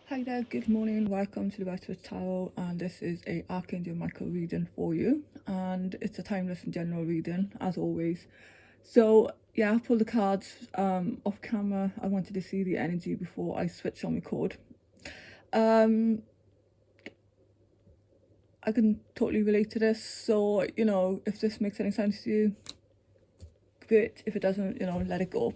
Hi there, good morning, welcome to the Westwood Tarot, and this is a Archangel Michael reading for you, and it's a timeless and general reading as always. So yeah, I pulled the cards off camera. I wanted to see the energy before I switch on record. I can totally relate to this, so if this makes any sense to you, great. If it doesn't, let it go.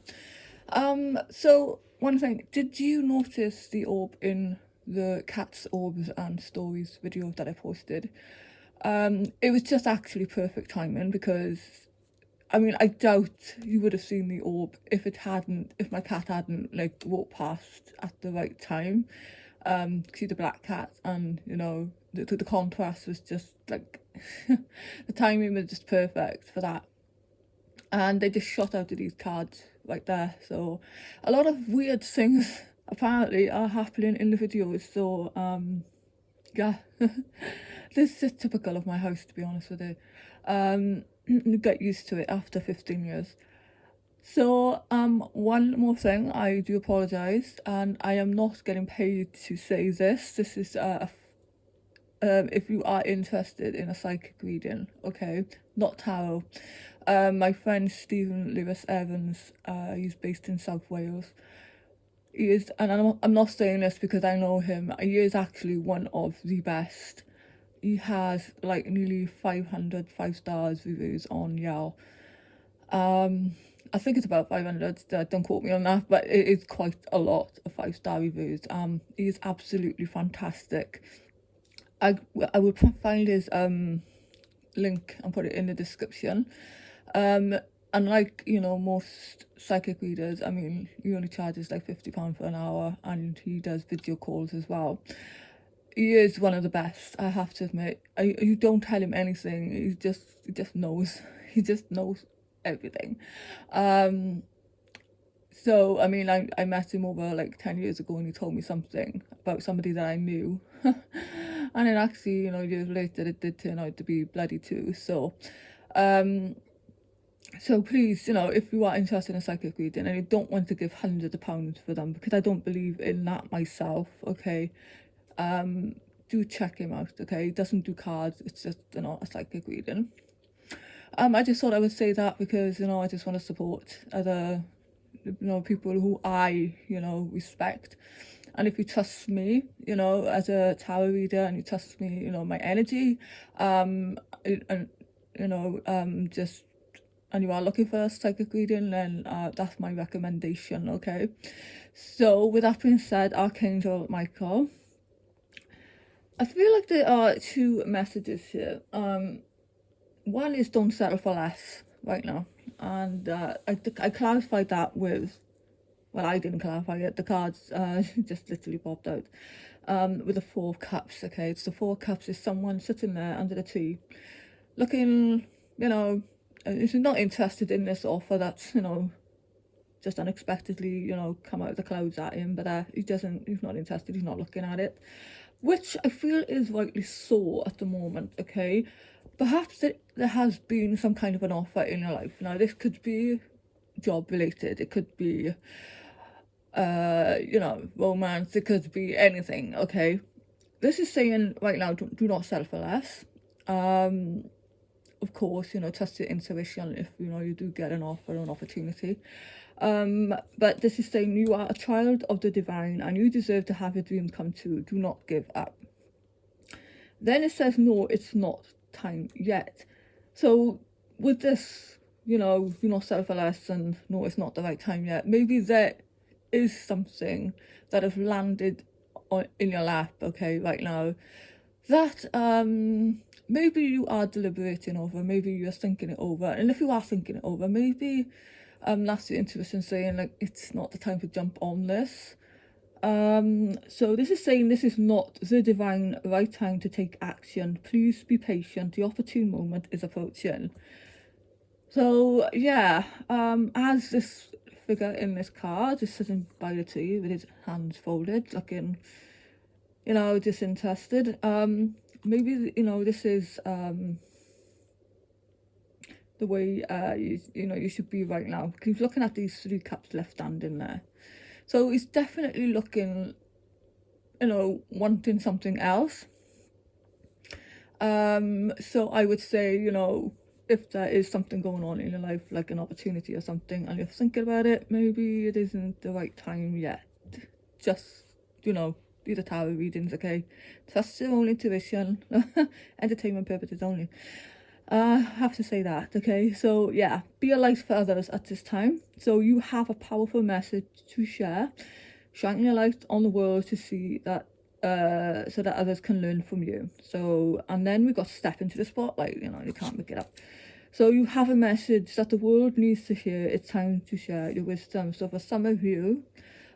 So one thing, did you notice the orb in the Cats, Orbs and Stories video that I posted? It was just actually perfect timing because, I mean, I doubt you would have seen the orb if my cat hadn't like walked past at the right time. She's a black cat, and the contrast was just like the timing was just perfect for that. And they just shot out of these cards right there. So a lot of weird things apparently are happening in the videos. So yeah, this is just typical of my house, to be honest with you. You get used to it after 15 years. So one more thing, I do apologize, and I am not getting paid to say this. This is if you are interested in a psychic reading, okay, not tarot. My friend Stephen Lewis Evans, he's based in South Wales. He is, and I'm not saying this because I know him, he is actually one of the best. He has like nearly 500 5-star reviews on Yale. I think it's about 500, don't quote me on that, but it is quite a lot of 5-star reviews. He is absolutely fantastic. I will find his link and put it in the description. Unlike most psychic readers, I mean, he only charges like £50 for an hour, and he does video calls as well. He is one of the best, I have to admit. You don't tell him anything, he just knows. He just knows everything. So I mean, I met him over like 10 years ago, and he told me something about somebody that I knew. And then actually, years later, it did turn out to be bloody true. So so please, if you are interested in psychic reading and you don't want to give hundreds of pounds for them, because I don't believe in that myself, okay, do check him out, okay? He doesn't do cards, it's just, a psychic reading. I just thought I would say that because, I just want to support other, people who I, respect. And if you trust me, as a tarot reader, and you trust me, my energy, and just, and you are looking for a psychic reading, then that's my recommendation, okay? So with that being said, Archangel Michael, I feel like there are two messages here. One is don't settle for less right now, and I clarified that with, well, I didn't clarify it, the cards just literally popped out, with the Four of Cups, okay? So the Four of Cups is someone sitting there under the tree looking, if you're not interested in this offer that's, just unexpectedly, come out of the clouds at him, but he's not interested, he's not looking at it, which I feel is rightly so at the moment, okay? Perhaps there has been some kind of an offer in your life. Now, this could be job related, it could be, romance, it could be anything, okay? This is saying right now, do not settle for less. Of course, trust your intuition if, you do get an offer or an opportunity. But this is saying you are a child of the divine and you deserve to have your dreams come true. Do not give up. Then it says, no, it's not time yet. So with this, do not settle for less, and no, it's not the right time yet. Maybe there is something that has landed in your lap, okay, right now, that maybe you are deliberating over, maybe you're thinking it over. And if you are thinking it over, maybe that's your intuition saying like it's not the time to jump on this. So this is saying this is not the divine right time to take action. Please be patient, the opportune moment is approaching. So yeah, as this figure in this card is sitting by the tree with his hands folded, looking, disinterested, maybe, this is the way you should be right now, because he's looking at these 3 cups left standing there. So he's definitely looking wanting something else. So I would say, if there is something going on in your life, like an opportunity or something, and you're thinking about it, maybe it isn't the right time yet. Just, these are tarot readings, okay? Trust your own intuition. Entertainment purposes only. I have to say that, okay? So yeah, be a light for others at this time. So you have a powerful message to share. Shine your light on the world to see that, so that others can learn from you. So, and then we got to step into the spotlight, you can't make it up. So you have a message that the world needs to hear. It's time to share your wisdom. So for some of you,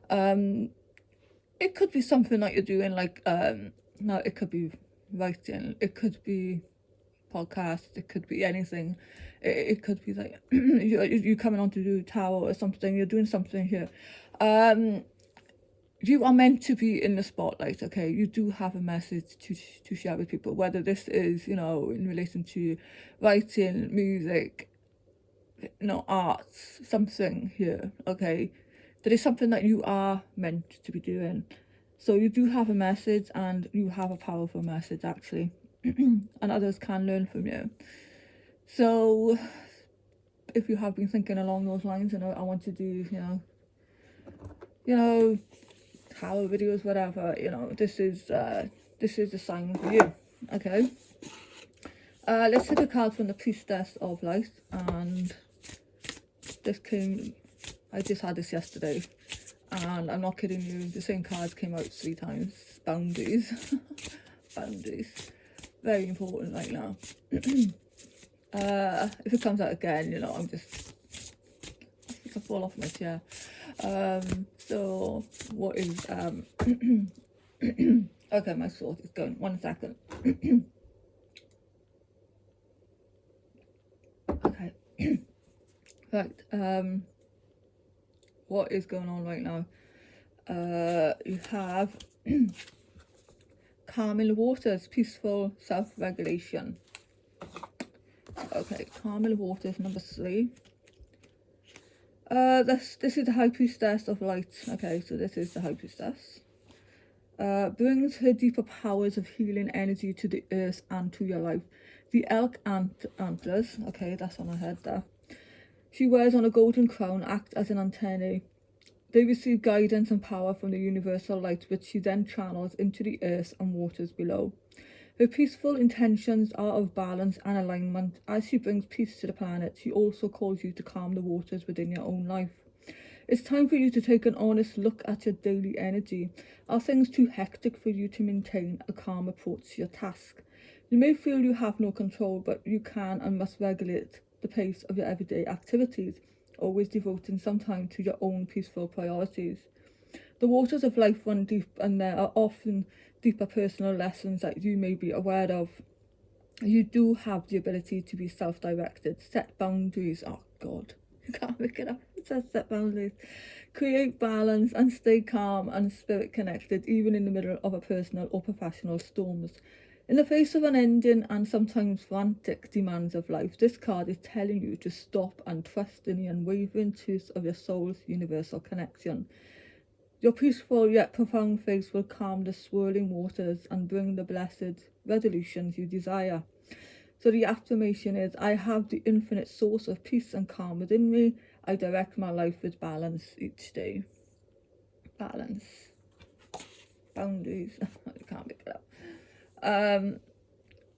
it could be something that you're doing, like, no, it could be writing, it could be podcast, it could be anything. It could be like you coming on to do tarot or something, you're doing something here. You are meant to be in the spotlight, okay? You do have a message to share with people, whether this is, in relation to writing, music, arts, something here, okay? There is something that you are meant to be doing. So you do have a message, and you have a powerful message, actually. And others can learn from you. So if you have been thinking along those lines, I want to do, tarot videos, whatever, this is a sign for you, okay? Let's take a card from the Priestess of Light, and I just had this yesterday, and I'm not kidding you, the same cards came out 3 times. Boundaries. Boundaries. Very important right now. If it comes out again, I'm just, I can fall off my chair. So what is okay, my sword is going. 1 second. Okay. Right. What is going on right now? You have calming the waters, peaceful self-regulation. Okay, calming the waters, number 3. This is the High Priestess of Light. Okay, so this is the High Priestess. Brings her deeper powers of healing energy to the earth and to your life. The elk antlers, okay, that's on her head there. She wears on a golden crown, act as an antennae. They receive guidance and power from the universal light, which she then channels into the earth and waters below. Her peaceful intentions are of balance and alignment. As she brings peace to the planet, she also calls you to calm the waters within your own life. It's time for you to take an honest look at your daily energy. Are things too hectic for you to maintain a calm approach to your task? You may feel you have no control, but you can and must regulate the pace of your everyday activities, always devoting some time to your own peaceful priorities. The waters of life run deep, and there are often deeper personal lessons that you may be aware of. You do have the ability to be self-directed, set boundaries. Oh God, you can't make it up. It says set boundaries. Create balance and stay calm and spirit connected, even in the middle of a personal or professional storms. In the face of unending and sometimes frantic demands of life, this card is telling you to stop and trust in the unwavering truth of your soul's universal connection. Your peaceful yet profound faith will calm the swirling waters and bring the blessed resolutions you desire. So the affirmation is, I have the infinite source of peace and calm within me. I direct my life with balance each day. Balance. Boundaries. You can't make it up.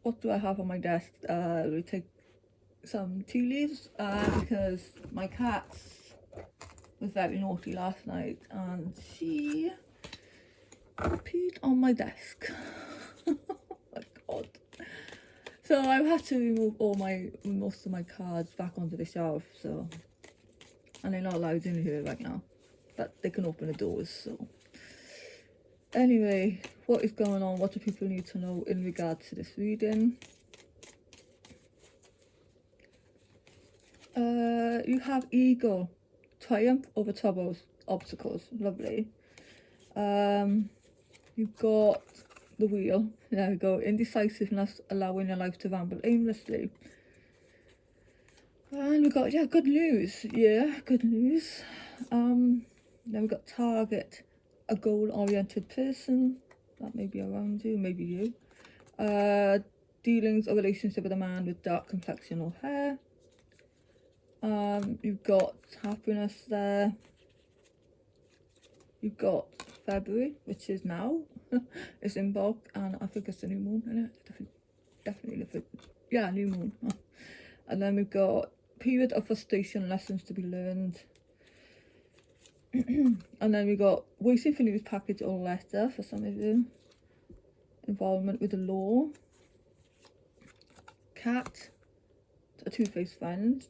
What do I have on my desk? We take some tea leaves because my cat was very naughty last night and she peed on my desk. Oh my God. So I've had to remove most of my cards back onto the shelf, so, and they're not allowed in here right now, but they can open the doors. So anyway, what is going on? What do people need to know in regards to this reading? You have ego, triumph over troubles, obstacles. Lovely. You've got the wheel. There we go. Indecisiveness, allowing your life to ramble aimlessly. And we've got, good news. Yeah, good news. Then we've got target, a goal-oriented person. that may be around you, maybe you. Dealings or relationship with a man with dark complexion or hair. You've got happiness there. You've got February, which is now. It's in bulk, and I think it's the new moon in it. Definitely, yeah, new moon. And then we've got period of frustration, lessons to be learned. And then we got waiting for news package or letter for some of you. Involvement with the law. Cat, a two-faced friend.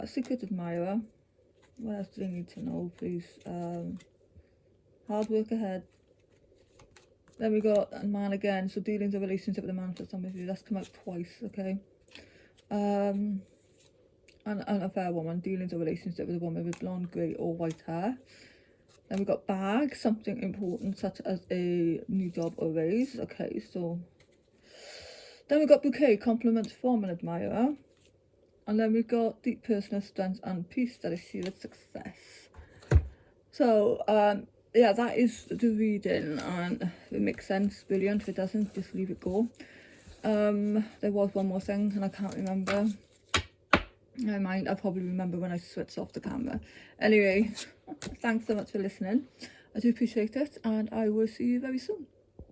Secret admirer. What else do they need to know, please? Hard work ahead. Then we got a man again, so dealings or relationship with a man for some of you. That's come out twice, okay? And a fair woman, dealings or relationship with a woman with blonde, grey or white hair. Then we got bag, something important such as a new job or raise. Okay, so then we got bouquet, compliments from an admirer. And then we've got deep personal strength and peace that is sheer success. So yeah, that is the reading, and if it makes sense, brilliant. If it doesn't, just leave it go. There was one more thing and I can't remember. Never mind, I'll probably remember when I switch off the camera. Anyway, thanks so much for listening. I do appreciate it, and I will see you very soon.